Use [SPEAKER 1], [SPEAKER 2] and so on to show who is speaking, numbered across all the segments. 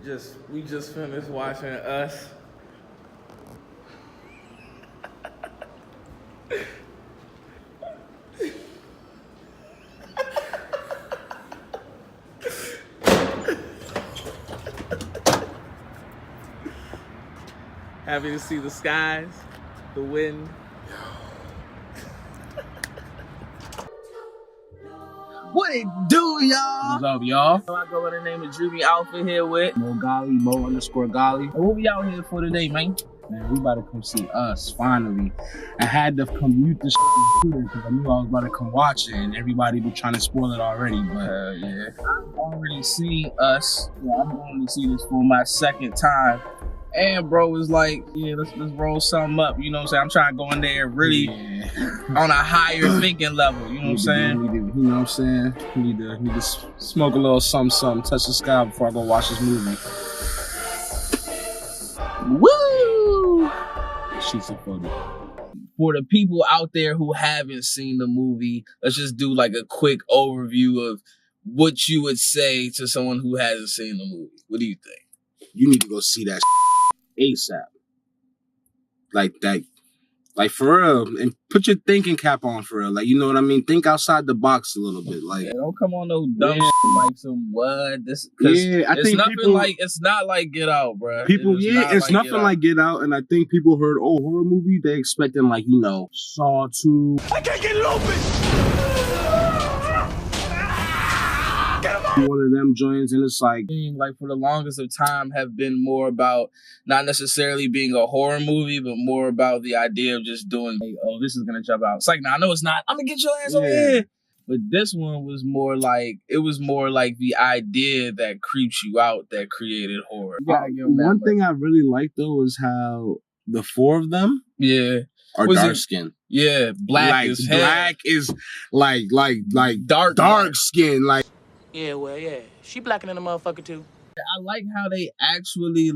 [SPEAKER 1] We just finished watching Us. Happy to see the skies, the wind.
[SPEAKER 2] What it do, y'all?
[SPEAKER 3] What's up, y'all?
[SPEAKER 2] I go by the name of Juvie Alpha here with
[SPEAKER 3] Mo _Gali. What we out here for today, man? Man, we about to come see Us, finally. I had to commute this because I knew I was about to come watch it, and everybody be trying to spoil it already, but yeah. I've already seen Us. Yeah, I'm going to see this for my second time. And bro was like, yeah, let's roll something up. You know what I'm saying? I'm trying to go in there really on a higher thinking level. You know what I'm saying? You know what I'm saying? Need to smoke a little something, touch the sky before I go watch this movie. Woo! She's a funny. For the people out there who haven't seen the movie, let's just do like a quick overview of what you would say to someone who hasn't seen the movie. What do you think?
[SPEAKER 4] You need to go see that ASAP. Like that, like for real, and put your thinking cap on for real. Like, you know what I mean? Think outside the box a little bit. Like,
[SPEAKER 3] don't come on no dumb shit like some what this.
[SPEAKER 4] Yeah, I think
[SPEAKER 3] nothing
[SPEAKER 4] people,
[SPEAKER 3] like it's not like Get Out, bro.
[SPEAKER 4] It's nothing like Get Out, and I think people heard horror movie, they expecting like Saw 2.
[SPEAKER 5] I can't get it open.
[SPEAKER 4] One of them joints, and it's like
[SPEAKER 3] for the longest of time have been more about not necessarily being a horror movie, but more about the idea of just doing like, oh, this is gonna jump out. It's like, no, no, it's not. I'm gonna get your ass over here. But this one was more like the idea that creeps you out that created horror.
[SPEAKER 4] One thing I really liked though was how the four of them are dark skinned.
[SPEAKER 3] Yeah, black
[SPEAKER 4] is like dark skin. Like,
[SPEAKER 5] Yeah, well, yeah. She blacking than a motherfucker too.
[SPEAKER 3] I like how they actually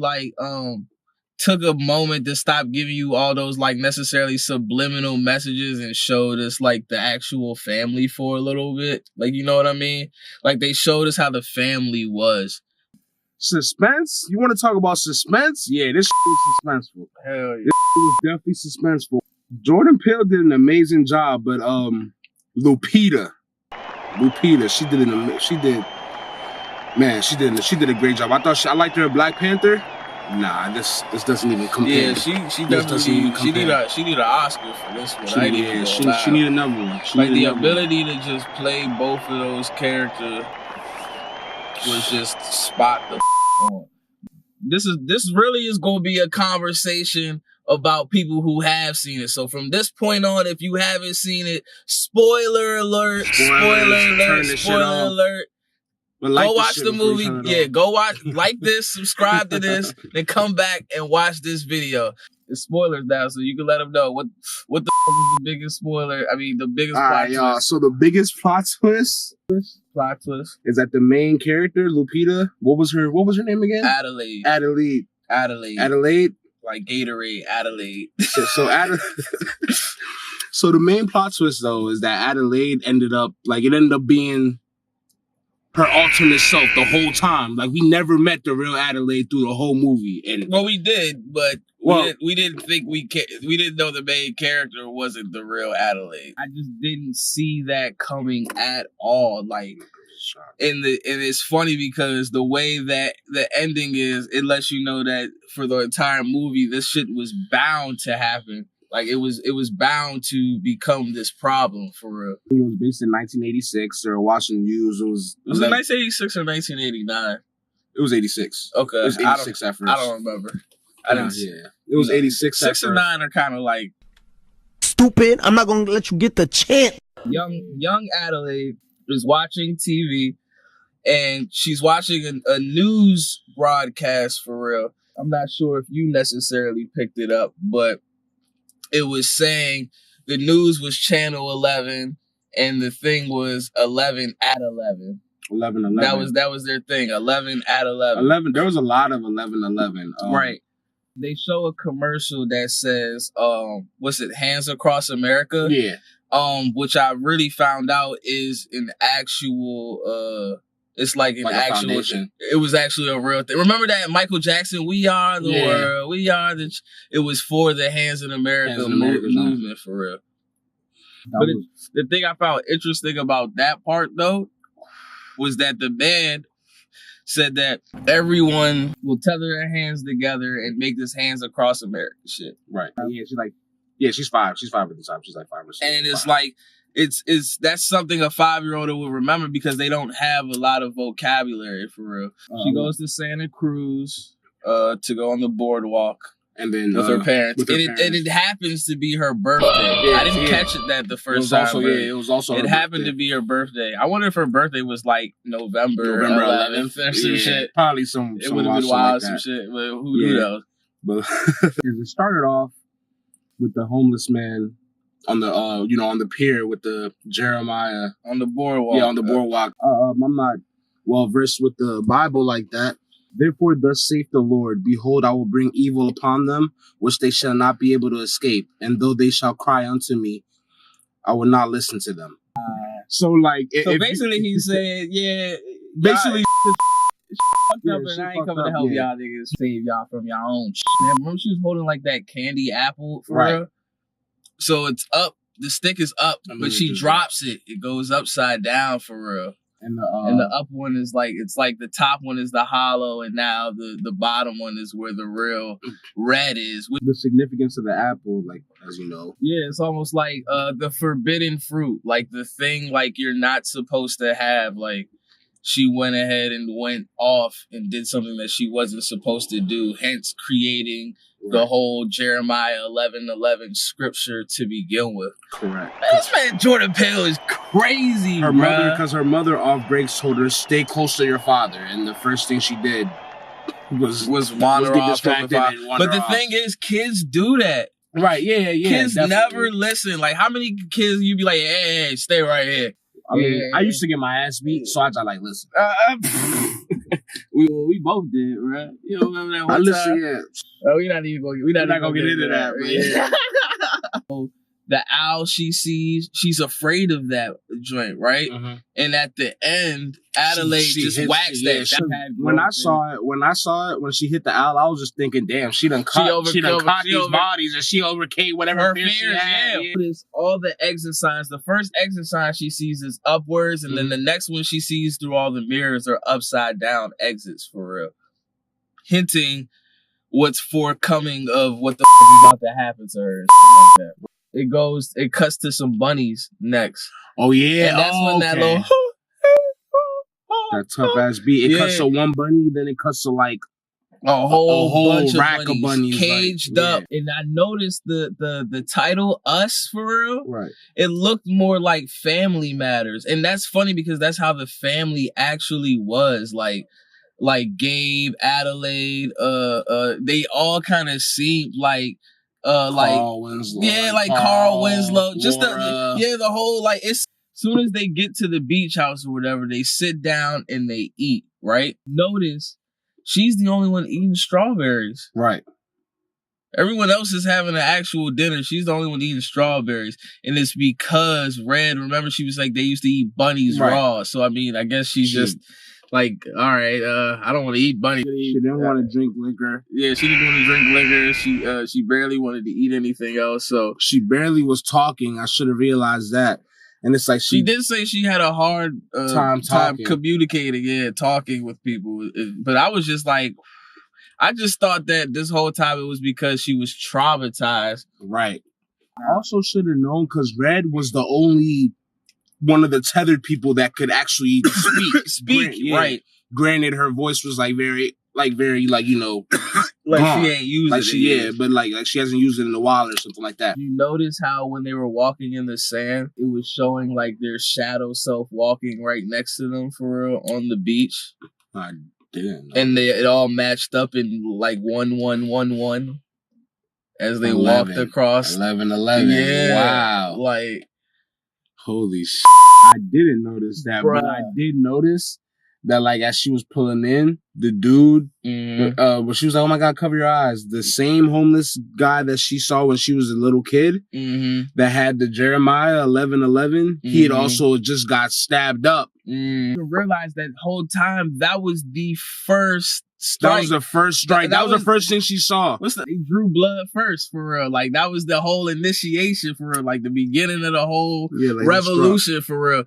[SPEAKER 3] took a moment to stop giving you all those like necessarily subliminal messages and showed us like the actual family for a little bit. Like, you know what I mean? Like they showed us how the family was.
[SPEAKER 4] Suspense? You want to talk about suspense? Yeah, this was suspenseful.
[SPEAKER 3] Hell yeah.
[SPEAKER 4] This was definitely suspenseful. Jordan Peele did an amazing job, but Lupita, she did a great job. I liked her in Black Panther. Nah, this doesn't even compare.
[SPEAKER 3] Yeah, she need an Oscar for this one.
[SPEAKER 4] She need another one.
[SPEAKER 3] The ability to just play both of those characters was just spot the on. This really is going to be a conversation about people who have seen it. So from this point on, if you haven't seen it, spoiler alert. But go watch the movie. Yeah, go watch, like this, subscribe to this, then come back and watch this video. It's spoilers now, so you can let them know what the is the biggest spoiler. I mean, the biggest plot twist.
[SPEAKER 4] So the biggest plot twist is that the main character, Lupita, what was her name again?
[SPEAKER 3] Adelaide. Like Gatorade, Adelaide.
[SPEAKER 4] So the main plot twist though is that Adelaide ended up being her alternate self the whole time. Like, we never met the real Adelaide through the whole movie. And
[SPEAKER 3] well, we did, but we didn't think we didn't know the main character wasn't the real Adelaide. I just didn't see that coming at all. Like, and it's funny because the way that the ending is, it lets you know that for the entire movie, this shit was bound to happen. Like, it was bound to become this problem for real.
[SPEAKER 4] It was based in 1986. They were watching news.
[SPEAKER 3] Was it 1986 or 1989?
[SPEAKER 4] It was 86.
[SPEAKER 3] Okay.
[SPEAKER 4] It was 86 at first.
[SPEAKER 3] I don't remember. I didn't see it.
[SPEAKER 4] It was 86 at first.
[SPEAKER 3] 6 and 9 are kind of like...
[SPEAKER 2] Stupid. I'm not going to let you get the chance.
[SPEAKER 3] Young Adelaide is watching TV, and she's watching a news broadcast for real. I'm not sure if you necessarily picked it up, but it was saying the news was channel 11 and the thing was 11 at 11.
[SPEAKER 4] 11.
[SPEAKER 3] That was their thing. 11 at 11.
[SPEAKER 4] 11. There was a lot of 11.
[SPEAKER 3] Right. They show a commercial that says, what's it? Hands Across America.
[SPEAKER 4] Yeah.
[SPEAKER 3] Which I really found out is an actual
[SPEAKER 6] It's like an
[SPEAKER 4] Like a
[SPEAKER 6] actual.
[SPEAKER 4] foundation.
[SPEAKER 6] It was actually a real thing. Remember that Michael Jackson? We are the
[SPEAKER 4] Yeah.
[SPEAKER 6] world. We are the. It was for the Hands in America,
[SPEAKER 4] Hands in America,
[SPEAKER 6] movement for real. But the thing I found interesting about that part though was that the band said that everyone will tether their hands together and make this Hands Across America shit.
[SPEAKER 4] Right. Yeah, she's 5. She's 5 at the time. She's like 5 or 6.
[SPEAKER 6] And it's like it's that's something a 5-year-old will remember because they don't have a lot of vocabulary for real. She goes to Santa Cruz to go on the boardwalk
[SPEAKER 4] and then
[SPEAKER 6] with her parents.
[SPEAKER 4] with her
[SPEAKER 6] And
[SPEAKER 4] parents.
[SPEAKER 6] it happens to be her birthday.
[SPEAKER 4] Yeah,
[SPEAKER 6] I didn't
[SPEAKER 4] yeah.
[SPEAKER 6] catch it that the
[SPEAKER 4] It
[SPEAKER 6] first
[SPEAKER 4] was
[SPEAKER 6] time.
[SPEAKER 4] also
[SPEAKER 6] but
[SPEAKER 4] it was also
[SPEAKER 6] it
[SPEAKER 4] her
[SPEAKER 6] happened
[SPEAKER 4] birthday.
[SPEAKER 6] to be her birthday. I wonder if her birthday was like November 11th or some
[SPEAKER 4] Yeah,
[SPEAKER 6] shit.
[SPEAKER 4] probably some.
[SPEAKER 6] It would have been
[SPEAKER 4] wild
[SPEAKER 6] wild,
[SPEAKER 4] shit like
[SPEAKER 6] some
[SPEAKER 4] that.
[SPEAKER 6] shit. But who knows?
[SPEAKER 4] But it started off with the homeless man on the on the pier with the Jeremiah
[SPEAKER 6] On the boardwalk.
[SPEAKER 4] on the boardwalk. I'm not well versed with the Bible like that. Therefore, thus saith the Lord: Behold, I will bring evil upon them, which they shall not be able to escape. And though they shall cry unto me, I will not listen to them. So, like,
[SPEAKER 6] So basically, he said, yeah,
[SPEAKER 4] basically,
[SPEAKER 6] fucked
[SPEAKER 4] Yeah,
[SPEAKER 6] up, and
[SPEAKER 4] she
[SPEAKER 6] I ain't
[SPEAKER 4] fucked
[SPEAKER 6] coming to
[SPEAKER 4] up,
[SPEAKER 6] help
[SPEAKER 4] yeah.
[SPEAKER 6] y'all niggas save y'all from y'all own shit. Man, remember she was holding like that candy apple for
[SPEAKER 4] Right.
[SPEAKER 6] real? So it's up, the stick is up,
[SPEAKER 4] And then
[SPEAKER 6] but
[SPEAKER 4] it
[SPEAKER 6] she
[SPEAKER 4] just
[SPEAKER 6] drops it. It goes upside down for real.
[SPEAKER 4] and
[SPEAKER 6] And the up one is like, it's like the top one is the hollow, and now the bottom one is where the real red is.
[SPEAKER 4] the significance of the apple, like, as you know,
[SPEAKER 6] Yeah, it's almost like the forbidden fruit, like the thing like you're not supposed to have. Like she went ahead and went off and did something that she wasn't supposed to do, hence creating the whole Jeremiah 11:11 scripture to begin with.
[SPEAKER 4] correct.
[SPEAKER 6] Man, this man Jordan Peele is crazy,
[SPEAKER 4] Her
[SPEAKER 6] bruh.
[SPEAKER 4] mother, because her mother off breaks told her stay close to your father, and the first thing she did was
[SPEAKER 6] wander
[SPEAKER 4] get
[SPEAKER 6] off from the
[SPEAKER 4] distracted
[SPEAKER 6] father.
[SPEAKER 4] and wander
[SPEAKER 6] But the
[SPEAKER 4] off.
[SPEAKER 6] thing is, kids do that.
[SPEAKER 4] Right, yeah.
[SPEAKER 6] Kids
[SPEAKER 4] definitely.
[SPEAKER 6] never listen. Like, how many kids you be like, hey, stay right here?
[SPEAKER 4] I mean,
[SPEAKER 6] Yeah.
[SPEAKER 4] I used to get my ass beat, so I just like listen.
[SPEAKER 6] We both did, right? You don't remember that one
[SPEAKER 4] I listen,
[SPEAKER 6] time?
[SPEAKER 4] yeah.
[SPEAKER 6] Oh, we're not gonna get into that.
[SPEAKER 4] Yeah.
[SPEAKER 6] The owl she sees, she's afraid of that joint, right?
[SPEAKER 4] Mhm.
[SPEAKER 6] And at the end, Adelaide
[SPEAKER 4] She
[SPEAKER 6] just
[SPEAKER 4] hits-
[SPEAKER 6] waxed
[SPEAKER 4] yeah,
[SPEAKER 6] that.
[SPEAKER 4] she-
[SPEAKER 6] That had
[SPEAKER 4] when I
[SPEAKER 6] growth
[SPEAKER 4] saw it, when she hit the owl, I was just thinking, damn, she done caught these bodies, and she overcame whatever
[SPEAKER 6] her
[SPEAKER 4] fear she had.
[SPEAKER 6] yeah. Notice all the exit signs. The first exit sign she sees is upwards, and then the next one she sees through all the mirrors are upside down exits for real, hinting what's forthcoming of what the is about to happen to her and shit like that. It cuts to some bunnies next.
[SPEAKER 4] Oh yeah,
[SPEAKER 6] And that's when that
[SPEAKER 4] okay.
[SPEAKER 6] little
[SPEAKER 4] that tough ass beat. It
[SPEAKER 6] Yeah.
[SPEAKER 4] cuts to one bunny, then it cuts to like
[SPEAKER 6] a whole bunch
[SPEAKER 4] rack
[SPEAKER 6] of bunnies, caged
[SPEAKER 4] like,
[SPEAKER 6] up. And I noticed the title Us for real.
[SPEAKER 4] Right.
[SPEAKER 6] It looked more like Family Matters. And that's funny because that's how the family actually was. Like Gabe, Adelaide, they all kind of seemed like
[SPEAKER 4] Carl Winslow.
[SPEAKER 6] like Carl Winslow. Just
[SPEAKER 4] Laura.
[SPEAKER 6] the whole like it's soon as they get to the beach house or whatever, they sit down and they eat, right? Notice she's the only one eating strawberries.
[SPEAKER 4] Right.
[SPEAKER 6] Everyone else is having an actual dinner. She's the only one eating strawberries. And it's because Red, remember she was like, they used to eat bunnies
[SPEAKER 4] Right.
[SPEAKER 6] raw. So, I mean, I guess she's just like, all right, I don't want to eat bunnies.
[SPEAKER 4] She didn't want to drink liquor.
[SPEAKER 6] Yeah, she didn't want to drink liquor. She barely wanted to eat anything else. So
[SPEAKER 4] She barely was talking. I should have realized that. And it's like
[SPEAKER 6] she did say she had a hard
[SPEAKER 4] Time
[SPEAKER 6] time
[SPEAKER 4] talking.
[SPEAKER 6] communicating, talking with people. But I was just like, I just thought that this whole time it was because she was traumatized.
[SPEAKER 4] Right. I also should have known because Red was the only one of the tethered people that could actually speak.
[SPEAKER 6] Right?
[SPEAKER 4] Granted, her voice was very you know,
[SPEAKER 6] Like
[SPEAKER 4] gone.
[SPEAKER 6] she ain't used
[SPEAKER 4] like
[SPEAKER 6] it.
[SPEAKER 4] she but like she hasn't used it in a while or something like that.
[SPEAKER 6] You notice how when they were walking in the sand, it was showing like their shadow self walking right next to them for real on the beach,
[SPEAKER 4] I didn't know.
[SPEAKER 6] and it all matched up in like 1-1-1-1 as they
[SPEAKER 4] 11.
[SPEAKER 6] walked across.
[SPEAKER 4] 11-11.
[SPEAKER 6] Yeah,
[SPEAKER 4] Wow.
[SPEAKER 6] like
[SPEAKER 4] Holy shit. I didn't notice that, but
[SPEAKER 6] Bruh.
[SPEAKER 4] I did notice that like as she was pulling in, the dude,
[SPEAKER 6] Mhm.
[SPEAKER 4] but she was like, "Oh my God, cover your eyes." The same homeless guy that she saw when she was a little kid
[SPEAKER 6] Mhm.
[SPEAKER 4] that had the Jeremiah 11:11, he had
[SPEAKER 6] Mhm.
[SPEAKER 4] also just got stabbed up.
[SPEAKER 6] You realize that whole time that was the first strike.
[SPEAKER 4] That was the first strike. That was the first thing she saw.
[SPEAKER 6] They drew blood first for real. Like that was the whole initiation for real. Like the beginning of the whole
[SPEAKER 4] Yeah, like
[SPEAKER 6] revolution for real.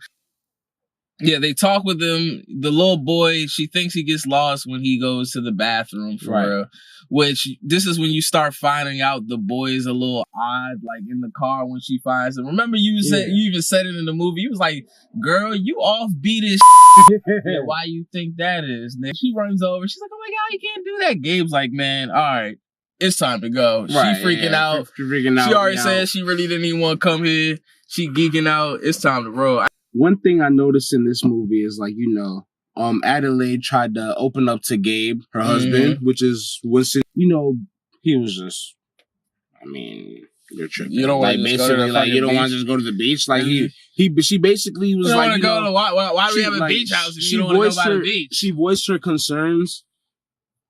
[SPEAKER 6] Yeah, they talk with him. The little boy, she thinks he gets lost when he goes to the bathroom for
[SPEAKER 4] Right.
[SPEAKER 6] real. Which this is when you start finding out the boy is a little odd, like in the car when she finds him. Remember you said you even said it in the movie. You was like, "Girl, you offbeat as yeah, why you think that is?" Then she runs over. She's like, "Oh my God, you can't do that." Gabe's like, "Man, all right, it's time to go."
[SPEAKER 4] Right,
[SPEAKER 6] she freaking
[SPEAKER 4] yeah,
[SPEAKER 6] out.
[SPEAKER 4] she freaking out.
[SPEAKER 6] She already
[SPEAKER 4] yeah.
[SPEAKER 6] said she really didn't even want to come here. She geeking out. It's time to roll.
[SPEAKER 4] One thing I noticed in this movie is like, Adelaide tried to open up to Gabe, her husband, which is he was just, you're tripping.
[SPEAKER 6] You don't wanna
[SPEAKER 4] like
[SPEAKER 6] just go to
[SPEAKER 4] basically
[SPEAKER 6] the
[SPEAKER 4] like you
[SPEAKER 6] fucking
[SPEAKER 4] don't want
[SPEAKER 6] beach?
[SPEAKER 4] to just go to the beach. Like she basically was
[SPEAKER 6] You don't
[SPEAKER 4] like,
[SPEAKER 6] want to go to why do we have a beach house if you don't want to go by the beach?
[SPEAKER 4] She voiced her concerns,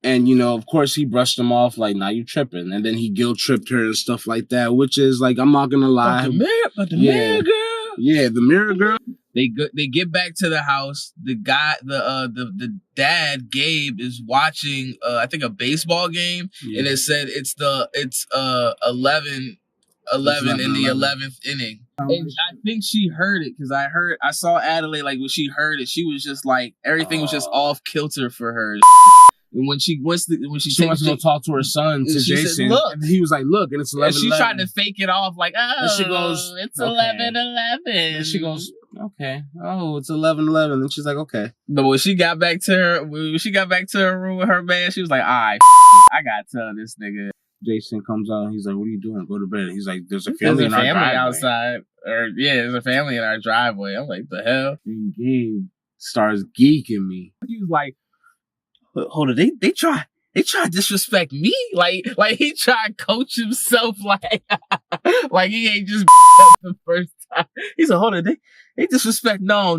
[SPEAKER 4] and of course he brushed them off like, "Nah, you tripping," and then he guilt tripped her and stuff like that, which is like, I'm not gonna lie,
[SPEAKER 6] But the mirror girl.
[SPEAKER 4] yeah, the mirror girl.
[SPEAKER 6] They get back to the house. The guy, the dad, Gabe, is watching I think a baseball game, and it said it's 11 in the 11th inning. And I think she heard it because I saw Adelaide like when she heard it, she was just like everything was just off kilter for her. And when she wants to
[SPEAKER 4] go talk to her son, to
[SPEAKER 6] she said,
[SPEAKER 4] Jason,
[SPEAKER 6] "Look."
[SPEAKER 4] and he was like, "Look," and it's 11.
[SPEAKER 6] And she tried to fake it off like, "Oh,
[SPEAKER 4] and she goes,
[SPEAKER 6] it's
[SPEAKER 4] okay.
[SPEAKER 6] 11:11."
[SPEAKER 4] And she goes, "Okay, oh, it's 11:11." And she's like, "Okay."
[SPEAKER 6] But when she got back to her room with her man, she was like, "All right, I gotta tell this nigga."
[SPEAKER 4] Jason comes out and he's like, "What are you doing? Go to bed." And he's like, "There's a family in our driveway
[SPEAKER 6] outside." Or there's a family in our driveway. I'm like, the hell?
[SPEAKER 4] And Gabe starts geeking me.
[SPEAKER 6] He was like, "Hold on, they try to disrespect me, like he tried to coach himself, like he ain't just the first time." He said, "Hold on, they disrespect. No.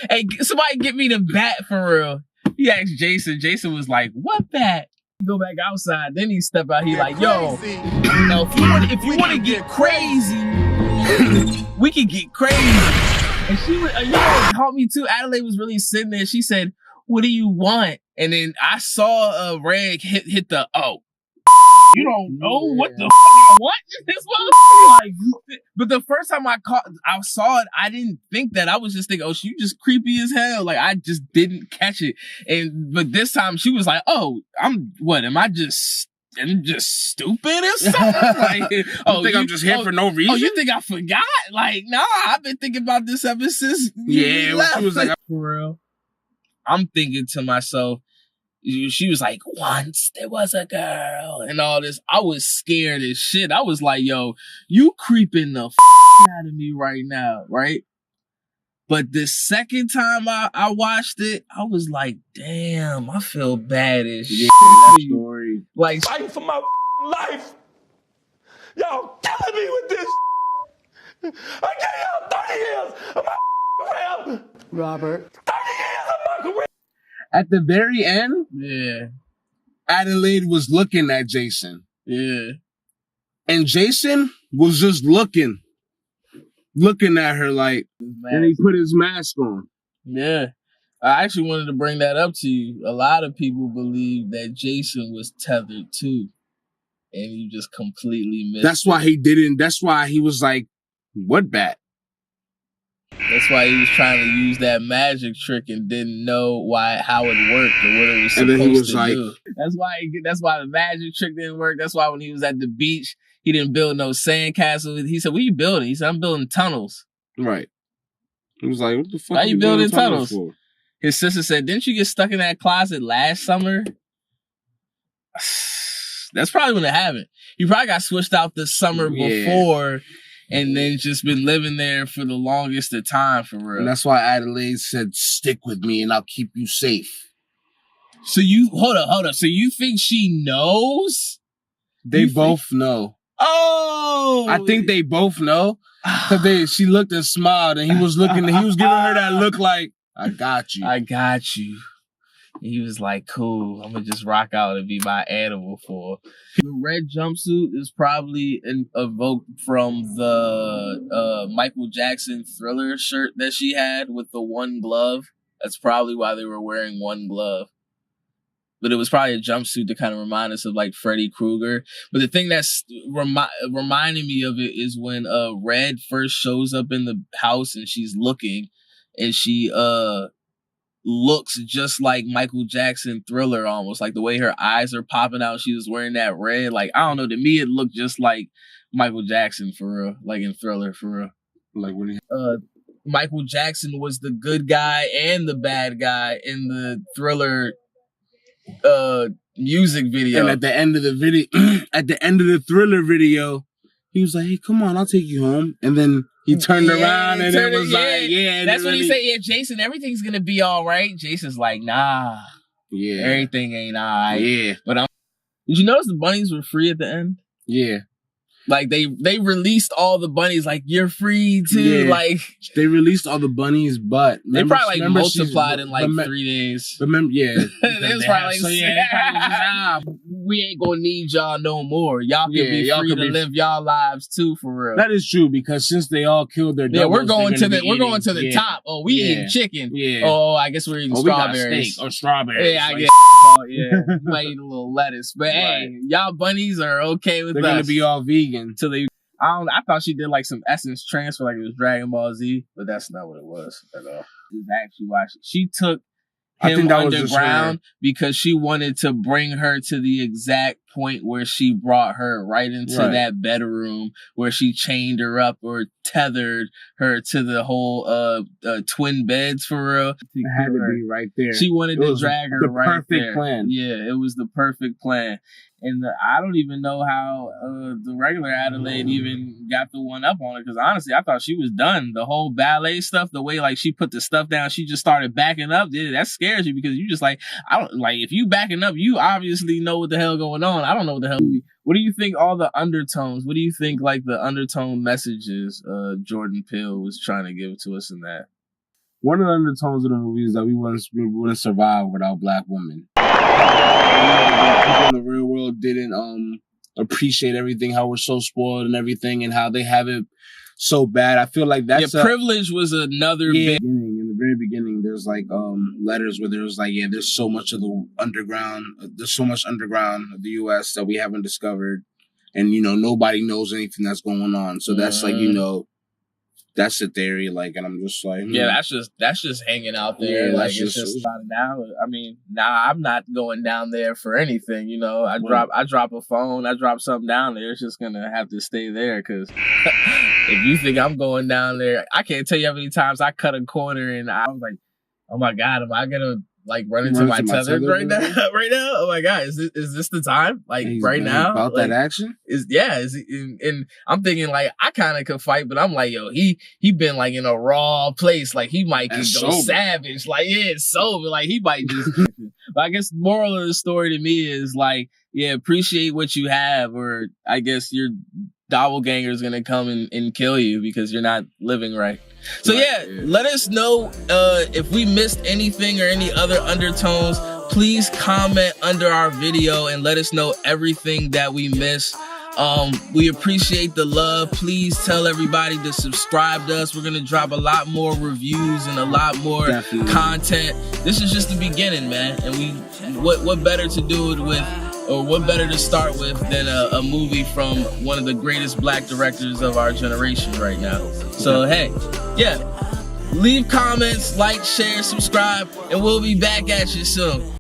[SPEAKER 6] Hey, somebody get me the bat for real." He asked Jason. Jason was like, "What bat?" He go back outside. Then he step out. He like, "Yo, if you want to get crazy, we can get crazy." And she was, caught me too. Adelaide was really sitting there. She said, "What do you want?" And then I saw Reg hit the you don't know what the what this was like. But the first time I saw it, I didn't think that. I was just thinking, "Oh, she just creepy as hell." Like I just didn't catch it. But this time she was like, "Oh, am I just stupid or something?" Like,
[SPEAKER 4] You think I'm just here for no reason?
[SPEAKER 6] Oh, you think I forgot? Like, nah, I've been thinking about this ever since.
[SPEAKER 4] Yeah, when she was like,
[SPEAKER 6] for real. I'm thinking to myself, she was like, "Once there was a girl," and all this. I was scared as shit. I was like, "Yo, you creeping the out of me right now, right?" But the second time I watched it, I was like, "Damn, I feel bad as shit."
[SPEAKER 4] that story.
[SPEAKER 6] Like,
[SPEAKER 5] Fighting for my life. Y'all killing me with this. I gave y'all 30 years of my career.
[SPEAKER 7] Robert.
[SPEAKER 5] 30 years of my career.
[SPEAKER 4] At the very end,
[SPEAKER 6] yeah,
[SPEAKER 4] Adelaide was looking at Jason.
[SPEAKER 6] yeah.
[SPEAKER 4] And Jason was just looking at her like, and he put his mask on.
[SPEAKER 6] Yeah. I actually wanted to bring that up to you. A lot of people believe that Jason was tethered too. And you just completely missed
[SPEAKER 4] That's why he didn't. That's why he was like, "What bat?"
[SPEAKER 6] That's why he was trying to use that magic trick and didn't know how it worked or what it was supposed
[SPEAKER 4] And then he was
[SPEAKER 6] to
[SPEAKER 4] like,
[SPEAKER 6] do. That's why the magic trick didn't work. That's why when he was at the beach, he didn't build no sandcastle. He said, "What are you building?" He said, "I'm building tunnels."
[SPEAKER 4] Right. He was like, "What the fuck
[SPEAKER 6] Why you building
[SPEAKER 4] tunnels
[SPEAKER 6] tunnels?
[SPEAKER 4] for?"
[SPEAKER 6] His sister said, "Didn't you get stuck in that closet last summer?" That's probably when it happened. You probably got switched out the summer before and then just been living there for the longest of time for real.
[SPEAKER 4] And that's why Adelaide said, "Stick with me and I'll keep you safe."
[SPEAKER 6] So you hold up. So you think she knows?
[SPEAKER 4] They both know.
[SPEAKER 6] Oh,
[SPEAKER 4] I think they both know. Cause she looked and smiled and he was giving her that look like, I got you.
[SPEAKER 6] I got you. And he was like, cool, I'm gonna just rock out and be my animal for. The red jumpsuit is probably evoked from the Michael Jackson Thriller shirt that she had with the one glove. That's probably why they were wearing one glove. But it was probably a jumpsuit to kind of remind us of like Freddy Krueger. But the thing that's reminding me of it is when Red first shows up in the house and she's looking, and she looks just like Michael Jackson Thriller, almost like the way her eyes are popping out. She was wearing that red. Like, I don't know, to me it looked just like Michael Jackson for real, like in Thriller for real.
[SPEAKER 4] Like when he
[SPEAKER 6] Michael Jackson was the good guy and the bad guy in the Thriller music video.
[SPEAKER 4] And at the end of the video, at the end of the Thriller video, he was like, "Hey, come on, I'll take you home." And then he turned around and it was like, "Yeah."
[SPEAKER 6] That's when he said, "Yeah, Jason, everything's gonna be all right." Jason's like, "Nah,
[SPEAKER 4] yeah,
[SPEAKER 6] everything ain't all right."
[SPEAKER 4] Yeah,
[SPEAKER 6] but did you notice the bunnies were free at the end?
[SPEAKER 4] Yeah.
[SPEAKER 6] Like they released all the bunnies, like you're free too.
[SPEAKER 4] Yeah.
[SPEAKER 6] Like
[SPEAKER 4] they released all the bunnies, but
[SPEAKER 6] they probably like multiplied in like 3 days.
[SPEAKER 4] Remember, yeah,
[SPEAKER 6] they was probably like, we ain't gonna need y'all no more. Y'all can be free to live y'all lives too, for real.
[SPEAKER 4] That is true, because since they all killed their doubles,
[SPEAKER 6] we're going to the top. Oh, we eating chicken.
[SPEAKER 4] Yeah.
[SPEAKER 6] Oh, I guess we're eating strawberries.
[SPEAKER 4] We got steak or strawberries.
[SPEAKER 6] Yeah, I
[SPEAKER 4] like,
[SPEAKER 6] guess. Oh, yeah, we might eat a little lettuce, but hey, y'all bunnies are okay with
[SPEAKER 4] they're
[SPEAKER 6] us.
[SPEAKER 4] Gonna be all vegan.
[SPEAKER 6] Until they, I thought she did like some essence transfer, like it was Dragon Ball Z, but that's not what it was at all. It's actually why she took him underground because she wanted to bring her to the exact point where she brought her right into that bedroom where she chained her up or tethered her to the whole twin beds for real.
[SPEAKER 4] It had to be right there.
[SPEAKER 6] She wanted to drag her right there.
[SPEAKER 4] The perfect plan.
[SPEAKER 6] Yeah, it was the perfect plan. And I don't even know how the regular Adelaide even got the one up on her, because honestly, I thought she was done. The whole ballet stuff, the way like she put the stuff down, she just started backing up. That scares you, because you just like, I don't like, if you backing up, you obviously know what the hell going on. I don't know what the hell. What do you think all the undertones? What do you think like the undertone messages Jordan Peele was trying to give to us in that?
[SPEAKER 4] One of the undertones of the movie is that we wouldn't survive without black women. People in the real world didn't appreciate everything, how we're so spoiled and everything, and how they have it so bad. I feel like that's
[SPEAKER 6] privilege was another big.
[SPEAKER 4] In the very beginning, there's like letters where there was like, there's so much of the underground, there's so much underground of the U.S. that we haven't discovered, and nobody knows anything that's going on. So that's like that's the theory, like, and I'm just like,
[SPEAKER 6] that's just hanging out there.
[SPEAKER 4] Yeah,
[SPEAKER 6] like it's just now. I mean, I'm not going down there for anything. I drop a phone, I drop something down there. It's just gonna have to stay there, because if you think I'm going down there, I can't tell you how many times I cut a corner and I was like, oh my God, am I gonna like run into my tether right now? Right now? Oh my God, is this the time? Like right now?
[SPEAKER 4] About
[SPEAKER 6] like,
[SPEAKER 4] that action?
[SPEAKER 6] And I'm thinking like I kind of could fight, but I'm like, yo, he been like in a raw place, like he might go savage, like it's sober, like he might just. But I guess the moral of the story to me is like, appreciate what you have, or I guess your doppelganger is gonna come and kill you because you're not living right. So let us know if we missed anything or any other undertones. Please comment under our video and let us know everything that we missed. We appreciate the love. Please tell everybody to subscribe to us. We're gonna drop a lot more reviews and a lot more content. This is just the beginning, man. And what better to do it with, or what better to start with than a movie from one of the greatest black directors of our generation right now. So hey, leave comments, like, share, subscribe, and we'll be back at you soon.